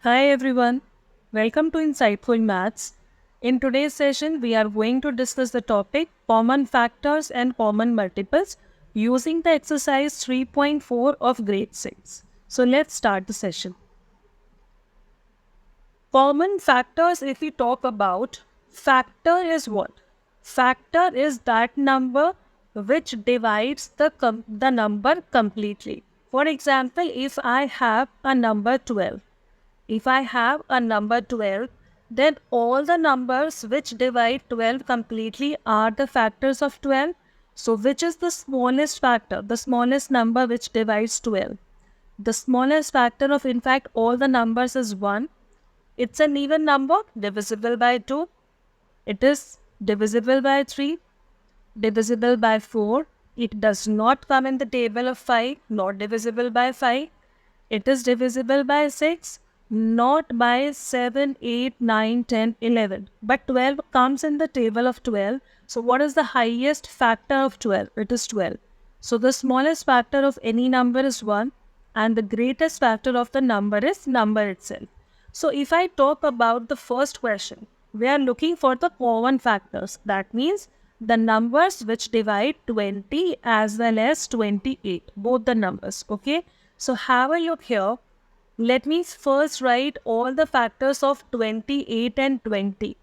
Hi everyone, welcome to Insightful Maths. In today's session, we are going to discuss the topic common factors and common multiples using the exercise 3.4 of grade 6. So let's start the session. Common factors, if we talk about, factor is what? Factor is that number which divides the number completely. For example, if I have a number 12, then all the numbers which divide 12 completely are the factors of 12. So which is the smallest factor, the smallest number which divides 12? The smallest factor of in fact all the numbers is 1. It's an even number, divisible by 2. It is divisible by 3, divisible by 4. It does not come in the table of 5, not divisible by 5. It is divisible by 6, not by 7, 8, 9, 10, 11. But 12 comes in the table of 12. So what is the highest factor of 12? It is 12. So the smallest factor of any number is 1 and the greatest factor of the number is number itself. So if I talk about the first question, we are looking for the common factors. That means the numbers which divide 20 as well as 28, both the numbers, okay? So have a look here. Let me first write all the factors of 28 and 20.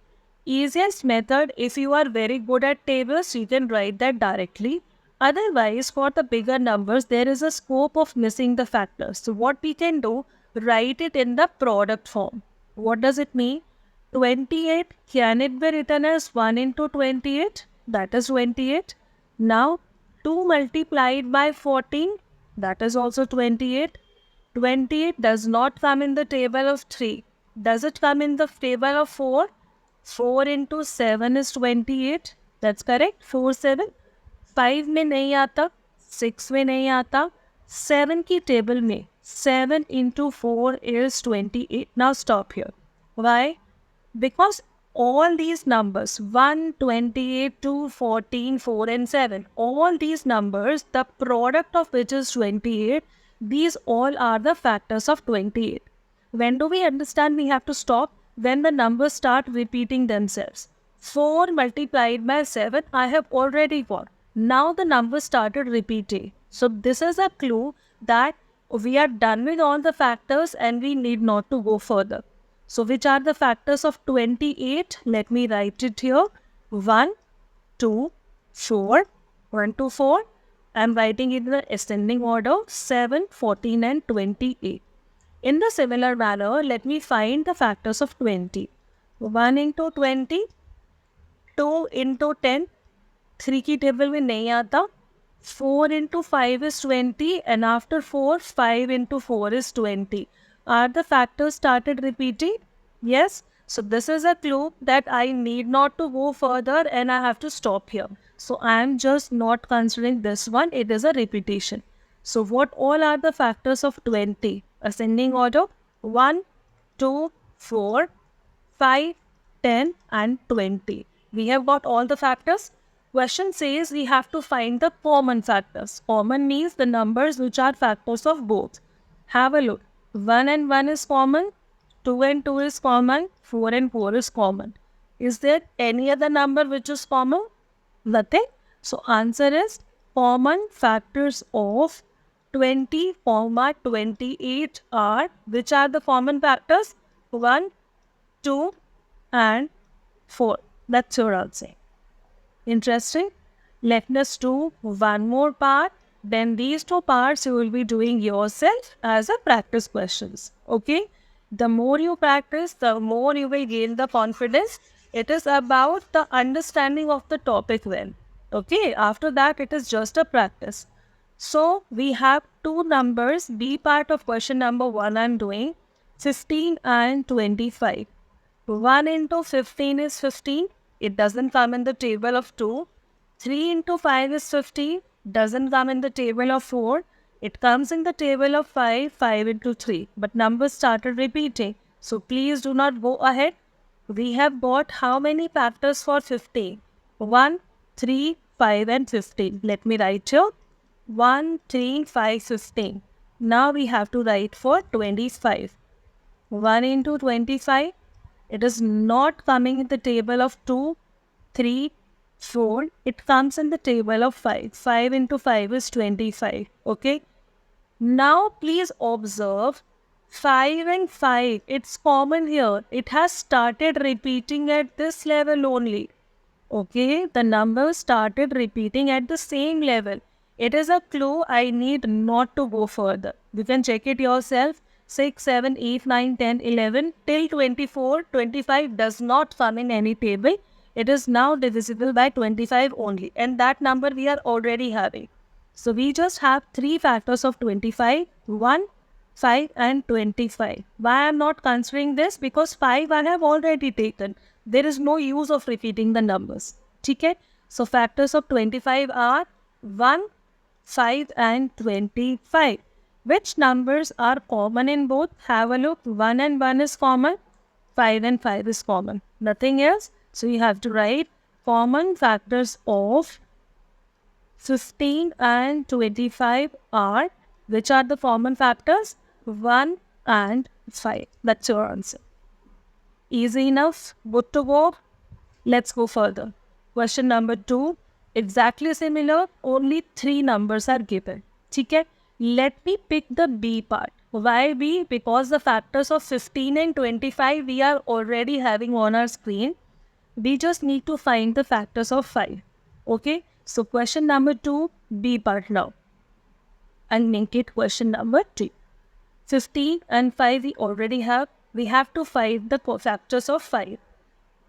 Easiest method, if you are very good at tables, you can write that directly. Otherwise, for the bigger numbers, there is a scope of missing the factors. So what we can do, write it in the product form. What does it mean? 28, can it be written as 1 into 28? That is 28. Now, 2 multiplied by 14, that is also 28. 28 does not come in the table of 3. Does it come in the table of 4? 4 into 7 is 28. That's correct. 4, 7. 5 में नहीं आता, 6 में नहीं आता, 7 की table में 7 into 4 is 28. Now stop here. Why? Because all these numbers 1, 28, 2, 14, 4 and 7, all these numbers, the product of which is 28, these all are the factors of 28. When do we understand we have to stop? When the numbers start repeating themselves. 4 multiplied by 7, I have already got. Now the numbers started repeating. So this is a clue that we are done with all the factors and we need not to go further. So which are the factors of 28? Let me write it here. 1, 2, 4, 1 to 4. I am writing it in the ascending order, 7, 14 and 28. In the similar manner, let me find the factors of 20. 1 into 20, 2 into 10, 3 की table में नहीं आता. 4 into 5 is 20 and after 4, 5 into 4 is 20. Are the factors started repeating? Yes. So this is a clue that I need not to go further and I have to stop here. So I am just not considering this one. It is a repetition. So what all are the factors of 20? Ascending order 1, 2, 4, 5, 10 and 20. We have got all the factors. Question says we have to find the common factors. Common means the numbers which are factors of both. Have a look. 1 and 1 is common. 2 and 2 is common. 4 and 4 is common. Is there any other number which is common? Nothing. So answer is common factors of 20, 28 are, which are the common factors? 1, 2 and 4. That's your answer. Interesting. Let us do one more part. Then these two parts you will be doing yourself as a practice questions. Okay. The more you practice, the more you will gain the confidence. It is about the understanding of the topic well. Okay. After that, it is just a practice. So we have two numbers. B part of question number 1 I'm doing 15 and 25. 1 into 15 is 15. It doesn't come in the table of 2. 3 into 5 is 15. Doesn't come in the table of 4. It comes in the table of 5. 5 into 3. But numbers started repeating. So please do not go ahead. We have got how many factors for 15? 1, 3, 5 and 15. Let me write here. 1, 3, 5, 15. Now we have to write for 25. 1 into 25. It is not coming in the table of 2, 3, 4. It comes in the table of 5. 5 into 5 is 25. Okay. Now please observe 5 and 5. It's common here. It has started repeating at this level only. Okay, the numbers started repeating at the same level. It is a clue I need not to go further. You can check it yourself. 6, 7, 8, 9, 10, 11 till 24, 25 does not come in any table. It is now divisible by 25 only. And that number we are already having. So we just have three factors of 25, 1, 5 and 25. Why I am not considering this? Because 5 I have already taken. There is no use of repeating the numbers. Okay? So factors of 25 are 1, 5 and 25. Which numbers are common in both? Have a look. 1 and 1 is common. 5 and 5 is common. Nothing else. So you have to write common factors of 15 and 25 are, which are the common factors? 1 and 5. That's your answer. Easy enough? Good to go? Let's go further. Question number 2. Exactly similar, only 3 numbers are given. Okay? Let me pick the B part. Why B? Because the factors of 15 and 25 we are already having on our screen. We just need to find the factors of 5. Okay? So question number 2, B part now. And make it question number 3. 15 and 5 we already have. We have to find the factors of 5.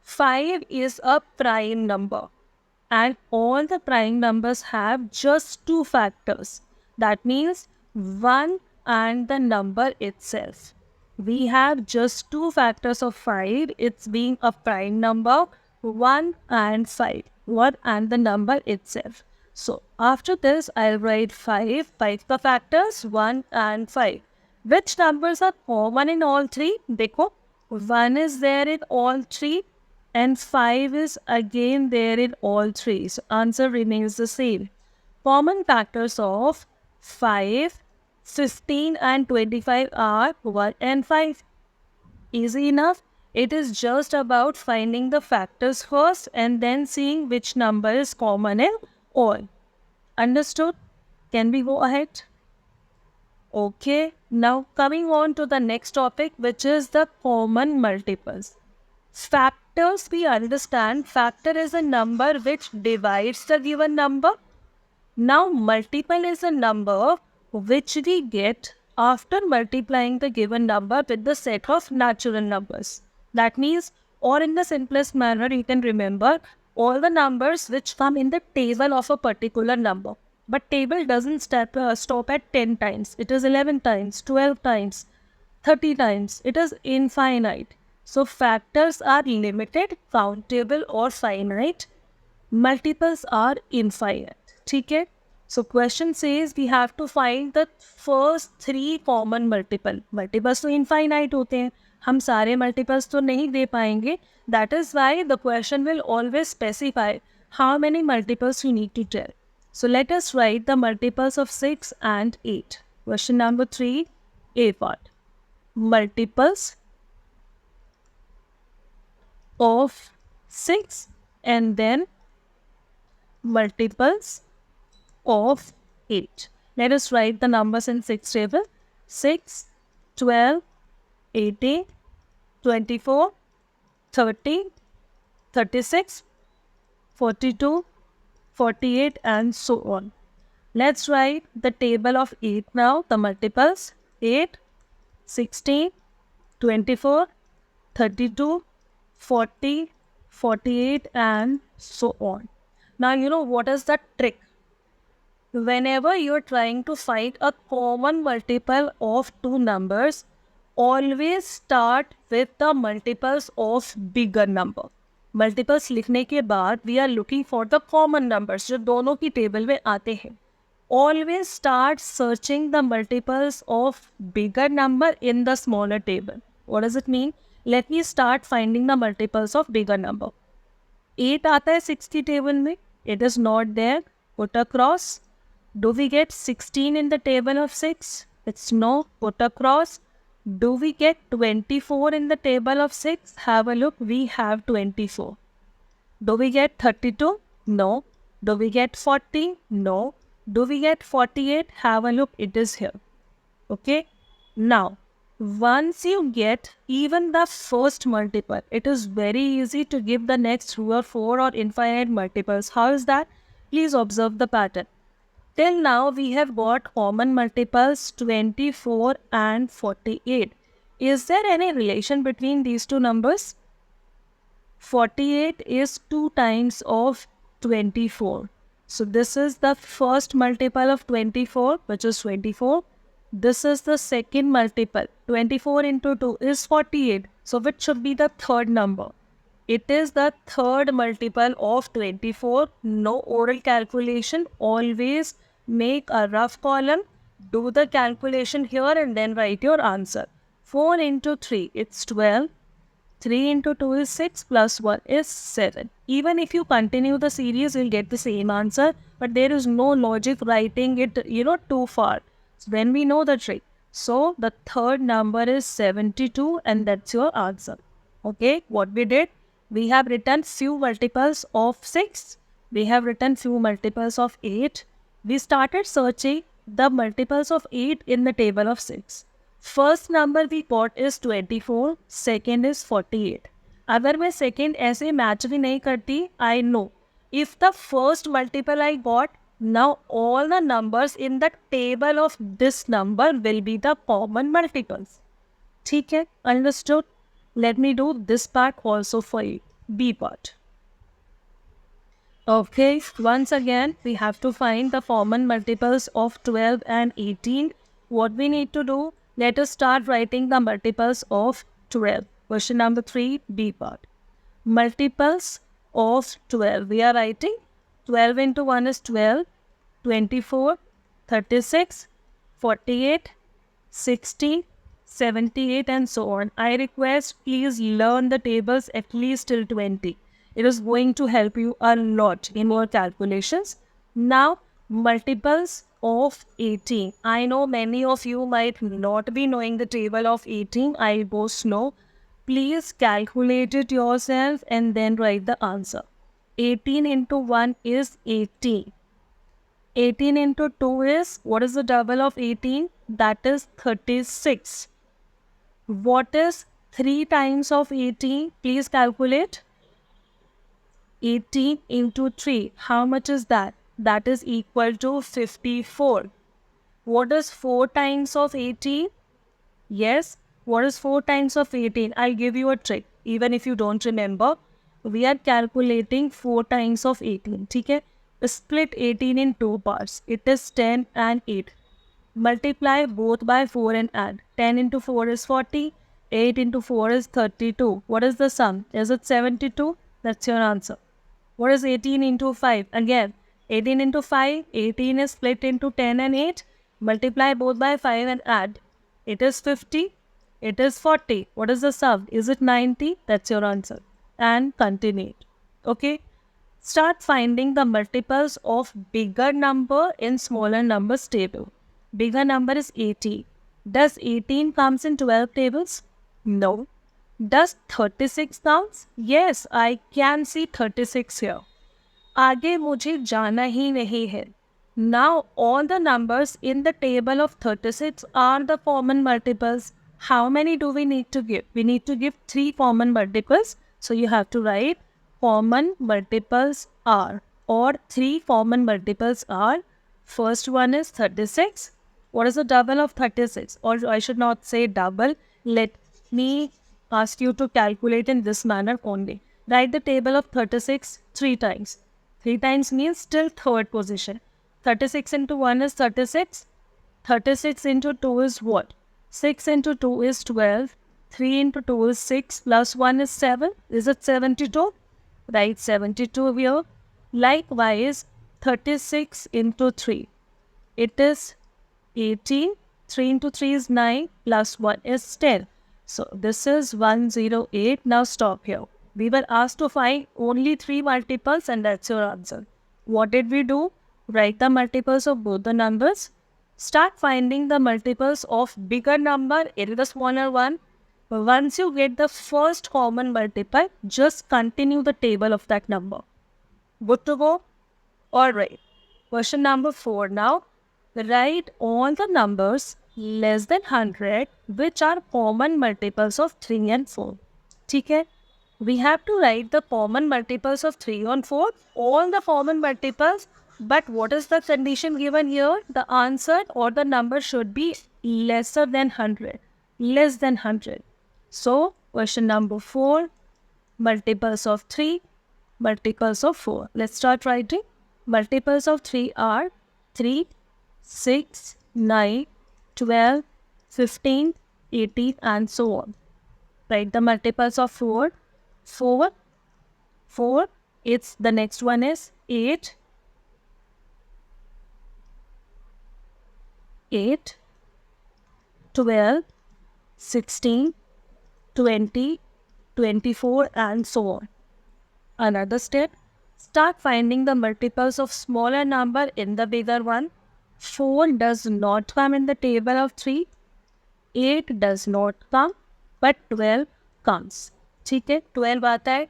5 is a prime number. And all the prime numbers have just 2 factors. That means 1 and the number itself. We have just 2 factors of 5. It's being a prime number, 1 and 5. 1 and the number itself. So after this, I'll write 5 the factors, 1 and 5. Which numbers are common in all 3? Dekho, 1 is there in all 3 and 5 is again there in all 3. So answer remains the same. Common factors of 5, 15 and 25 are 1 and 5. Easy enough. It is just about finding the factors first and then seeing which number is common in all. Understood? Can we go ahead? Okay. Now coming on to the next topic, which is the common multiples. Factors, we understand. Factor is a number which divides the given number. Now multiple is a number which we get after multiplying the given number with the set of natural numbers. That means, or in the simplest manner, you can remember all the numbers which come in the table of a particular number. But table doesn't stop at 10 times. It is 11 times, 12 times, 30 times. It is infinite. So factors are limited, countable or finite. Multiples are infinite. Okay? So question says we have to find the first 3 common multiple. Multiples तो infinite होते हैं. हम सारे multiples तो नहीं दे पाएंगे. That is why the question will always specify how many multiples you need to tell. So let us write the multiples of 6 and 8. Question number 3, A part. Multiples of 6 and then multiples of 8. Let us write the numbers in 6 table. 6, 12, 18, 24, 30, 36, 42, 48 and so on. Let's write the table of 8 now, the multiples. 8, 16, 24, 32, 40, 48 and so on. Now you know what is the trick. Whenever you are trying to find a common multiple of 2 numbers, always start with the multiples of bigger number. Multiples लिखने के बाद we are looking for the common numbers जो दोनों की table में आते हैं. Always start searching the multiples of bigger number in the smaller table. What does it mean? Let me start finding the multiples of bigger number. 8 आता है 6 की table में. It is not there. Put across. Do we get 16 in the table of 6? It's no. Put across. Do we get 24 in the table of 6? Have a look. We have 24. Do we get 32? No. Do we get 40? No. Do we get 48? Have a look. It is here. Okay. Now, once you get even the first multiple, it is very easy to give the next 2 or 4 or infinite multiples. How is that? Please observe the pattern. Till now, we have got common multiples 24 and 48. Is there any relation between these two numbers? 48 is 2 times of 24. So this is the first multiple of 24, which is 24. This is the second multiple. 24 into 2 is 48. So which should be the third number? It is the third multiple of 24. No oral calculation. Always make a rough column. Do the calculation here and then write your answer. 4 into 3, it's 12. 3 into 2 is 6 plus 1 is 7. Even if you continue the series, you'll get the same answer. But there is no logic writing it, too far. So then we know the trick. So the third number is 72 and that's your answer. Okay, what we did? We have written few multiples of 6. We have written few multiples of 8. We started searching the multiples of 8 in the table of 6. First number we got is 24, second is 48. अगर मैं second ऐसे match भी नहीं करती, I know. If the first multiple I got, now all the numbers in the table of this number will be the common multiples. ठीक है? Understood? Let me do this part also for you. B part. Okay, once again, we have to find the common multiples of 12 and 18. What we need to do? Let us start writing the multiples of 12. Question number 3, B part. Multiples of 12. We are writing 12 into 1 is 12, 24, 36, 48, 60, 78 and so on. I request please learn the tables at least till 20. It is going to help you a lot in your calculations. Now, multiples of 18. I know many of you might not be knowing the table of 18. I go slow. Please calculate it yourself and then write the answer. 18 into 1 is 18. 18 into 2 is, what is the double of 18? That is 36. What is 3 times of 18? Please calculate. 18 into 3. How much is that? That is equal to 54. What is 4 times of 18? Yes. What is 4 times of 18? I'll give you a trick. Even if you don't remember, we are calculating 4 times of 18. Okay? Split 18 in 2 parts. It is 10 and 8. Multiply both by 4 and add. 10 into 4 is 40. 8 into 4 is 32. What is the sum? Is it 72? That's your answer. What is 18 into 5? Again, 18 into 5. 18 is split into 10 and 8. Multiply both by 5 and add. It is 50. It is 40. What is the sum? Is it 90? That's your answer. And continue. Okay. Start finding the multiples of bigger number in smaller numbers table. Bigger number is 18. Does 18 comes in 12 tables? No. Does 36 counts? Yes, I can see 36 here. आगे मुझे जाना ही नहीं है. Now all the numbers in the table of 36 are the common multiples. How many do we need to give? We need to give 3 common multiples. So you have to write common multiples are, or 3 common multiples are. First one is 36. What is the double of 36? Or I should not say double. Let me ask you to calculate in this manner only. Write the table of 36 3 times. 3 times means still third position. 36 into 1 is 36. 36 into 2 is what? 6 into 2 is 12. 3 into 2 is 6 plus 1 is 7. Is it 72? Write 72 here. Likewise, 36 into 3. It is 18. 3 into 3 is 9 plus 1 is 10. So this is 108. Now stop here. We were asked to find only 3 multiples and that's your answer. What did we do? Write the multiples of both the numbers. Start finding the multiples of bigger number in the smaller one. Once you get the first common multiple, just continue the table of that number. Good to go? Alright. Question number 4 now. Write all the numbers less than 100 which are common multiples of 3 and 4. Okay? We have to write the common multiples of 3 and 4, all the common multiples. But what is the condition given here? The answer or the number should be lesser than 100. Less than 100. So, question number 4, multiples of 3, multiples of 4. Let's start writing. Multiples of 3 are 3, 6, 9, 12, 15, 18 and so on. Write the multiples of 4. 4, it's the next one is 8, 12, 16, 20, 24 and so on. Another step, start finding the multiples of smaller number in the bigger one. 4 does not come in the table of 3. 8 does not come, but 12 comes. ठीक है, 12 आता है.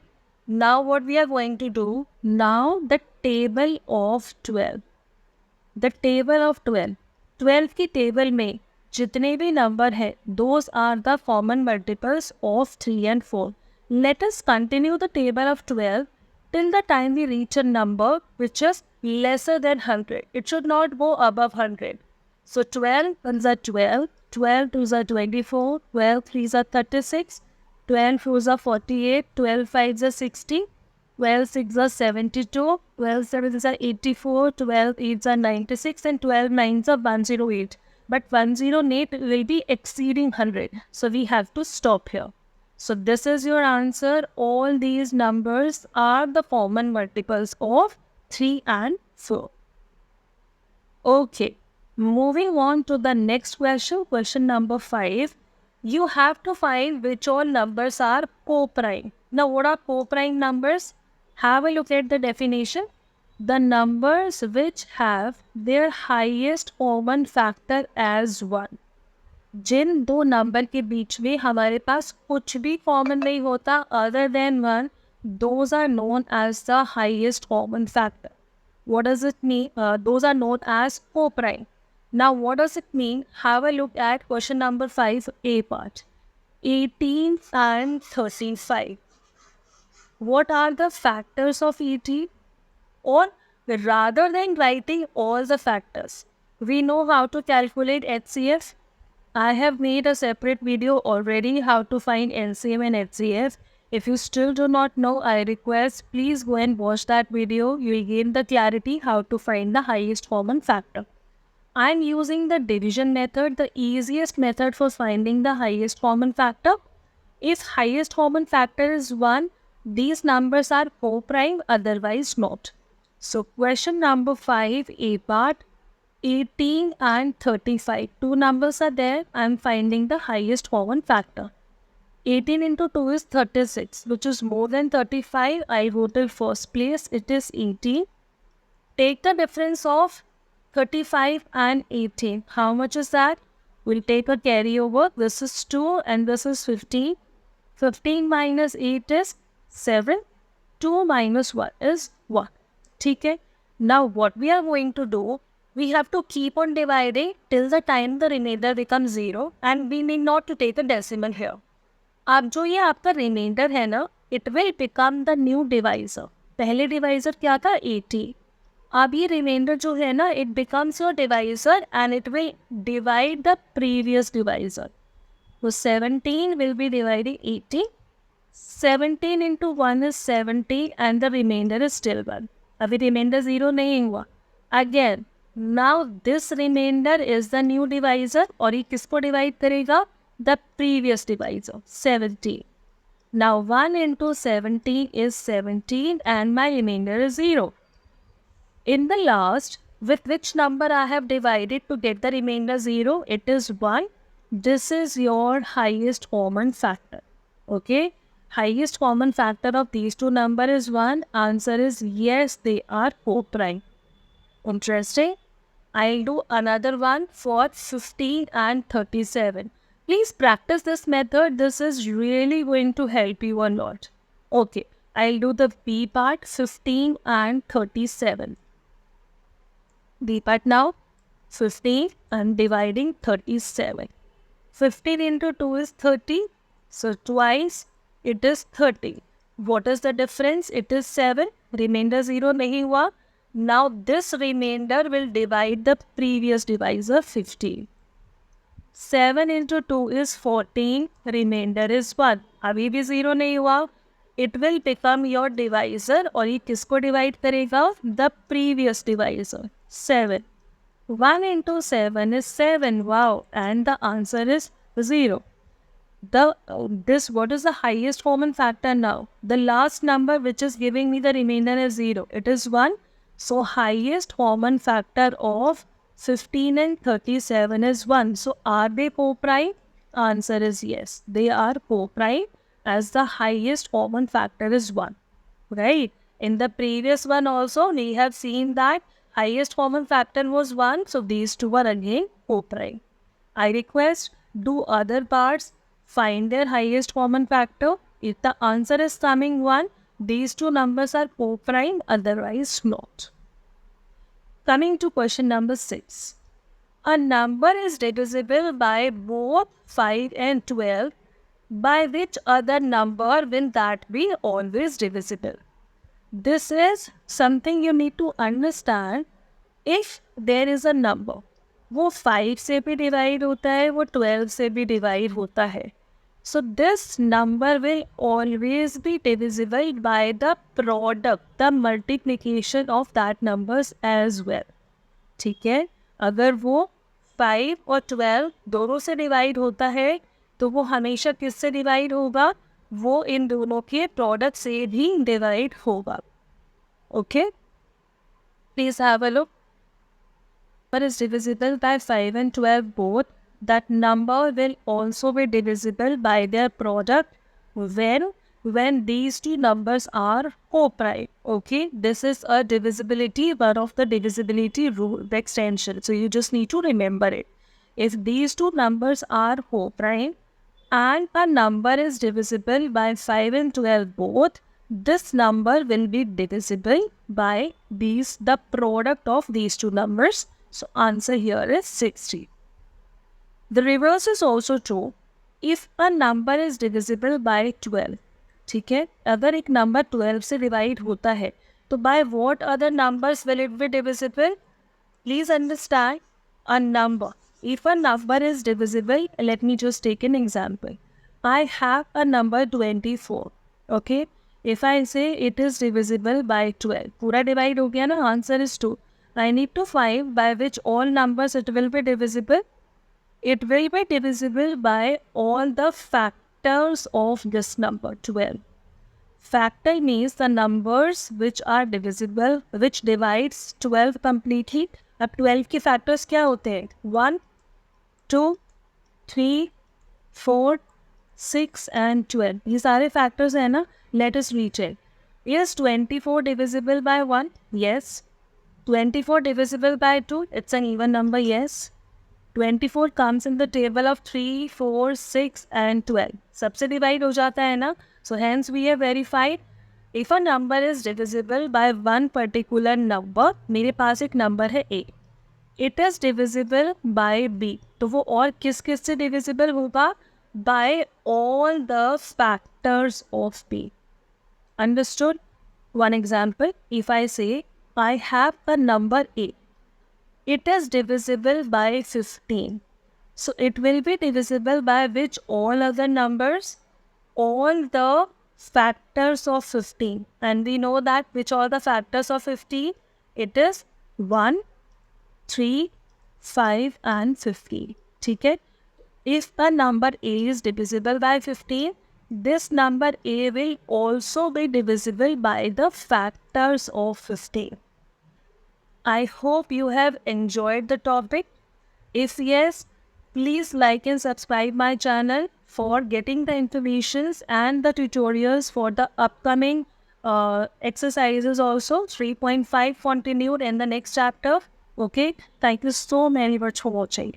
Now what we are going to do? Now the table of 12. The table of 12. 12 की table में जितने भी number है, those are the common multiples of 3 and 4. Let us continue the table of 12 till the time we reach a number which is lesser than 100. It should not go above 100. So 12 ones are 12, 12 twos are 24, 12 threes are 36, 12 fours are 48, 12 fives are 60, 12 sixes are 72, 12 sevens are 84, 12 eights are 96 and 12 nines are 108. But 108 will be exceeding 100. So we have to stop here. So this is your answer. All these numbers are the common multiples of 3 and 4. Okay, moving on to the next question, question number 5. You have to find which all numbers are co-prime. Now, what are co-prime numbers? Have a look at the definition. The numbers which have their highest common factor as 1. जिन दो number के बीच में हमारे पास कुछ भी common नहीं होता other than 1, those are known as the highest common factor. What does it mean? Those are known as co-prime. Now, what does it mean? Have a look at question number 5, A part. 18 and 35. What are the factors of 18? Or rather than writing all the factors, we know how to calculate HCF. I have made a separate video already how to find LCM and HCF. If you still do not know, I request please go and watch that video. You will gain the clarity how to find the highest common factor. I am using the division method, the easiest method for finding the highest common factor. If highest common factor is 1, these numbers are co-prime, otherwise not. So question number 5, A part. 18 and 35. Two numbers are there. I am finding the highest common factor. 18 into 2 is 36, which is more than 35. I wrote in first place. It is 18. Take the difference of 35 and 18. How much is that? We'll take a carryover. This is 2 and this is 15. 15 minus 8 is 7. 2 minus 1 is 1. Okay? Now what we are going to do, we have to keep on dividing till the time the remainder becomes 0 and we need not to take a decimal here. अब जो ये आपका remainder है ना, it will become the new divisor. पहले divisor क्या था? 80. अब ये remainder जो है ना, it becomes your divisor and it will divide the previous divisor. So 17 will be dividing 80. 17 into 1 is 70 and the remainder is still 1. अभी remainder 0 नहीं हुआ. Again, now this remainder is the new divisor और ये किसको divide करेगा? The previous divisor, 70. Now 1 into 17 is 17 and my remainder is 0. In the last, with which number I have divided to get the remainder 0? It is 1. This is your highest common factor. Okay? Highest common factor of these two numbers is 1. Answer is yes, they are co-prime. Interesting? I'll do another one for 15 and 37. Please practice this method. This is really going to help you a lot. Okay, I'll do the B part, 15 and 37. B part now, 15 and dividing 37. 15 into 2 is 30. So twice it is 30. What is the difference? It is 7. Remainder 0 nahi hua. Now this remainder will divide the previous divisor 15. 7 into 2 is 14. Remainder is 1. अभी भी 0 नहीं हुआ. It will become your divisor और ये किसको divide करेगा? The previous divisor. 7. 1 into 7 is 7. Wow. And the answer is 0. What is the highest common factor now? The last number which is giving me the remainder is 0. It is 1. So highest common factor of 15 and 37 is 1. So are they co-prime? Answer is yes. They are co-prime as the highest common factor is 1. Right? In the previous one also we have seen that highest common factor was 1. So these two are again co-prime. I request do other parts, find their highest common factor. If the answer is coming 1, these two numbers are co-prime, otherwise not. Coming to question number 6. A number is divisible by both 5 and 12. By which other number will that be always divisible? This is something you need to understand. If there is a number, वो 5 से भी divide होता है, वो 12 से भी divide होता है. So this number will always be divisible by the product, the multiplication of that numbers as well. ठीक है? अगर वो 5 और 12 दोनों से डिवाइड होता है तो वो हमेशा किससे डिवाइड होगा? वो इन दोनों के प्रोडक्ट से भी डिवाइड होगा. Okay? Please have a look. Number is divisible by 5 and 12 both. That number will also be divisible by their product when these two numbers are co-prime. Okay, this is a divisibility, one of the divisibility rule, the extension. So you just need to remember it. If these two numbers are co-prime and a number is divisible by 5 and 12 both, this number will be divisible by the product of these two numbers. So answer here is 60. The reverse is also true. If a number is divisible by 12, ठीक है, अगर एक number 12 से divide होता है, तो by what other numbers will it be divisible? Please understand a number. If a number is divisible, let me just take an example. I have a number 24. Okay. If I say it is divisible by 12, पूरा divide हो गया ना, answer is 2. I need to find by which all numbers it will be divisible. It will be divisible by all the factors of this number 12. Factor means the numbers which are divisible, which divides 12 completely. अब 12 के factors क्या होते हैं? 1, 2, 3, 4, 6 and 12. ये सारे factors हैं ना? Let us recheck. Is 24 divisible by 1? Yes. 24 divisible by 2? It's an even number, yes. 24 comes in the table of 3, 4, 6 and 12. सबसे divide हो जाता है ना? So hence we have verified. If a number is divisible by one particular number, मेरे पास एक number है A. It is divisible by B. तो वो और किस किस से divisible होगा? By all the factors of B. Understood? One example, if I say I have a number A. It is divisible by 15. So it will be divisible by which all other numbers? All the factors of 15. And we know that which are the factors of 15? It is 1, 3, 5 and 15. Okay? If a number A is divisible by 15, this number A will also be divisible by the factors of 15. I hope you have enjoyed the topic. If yes, please like and subscribe my channel for getting the informations and the tutorials for the upcoming exercises also. 3.5 continued in the next chapter. Okay, thank you so very much for watching.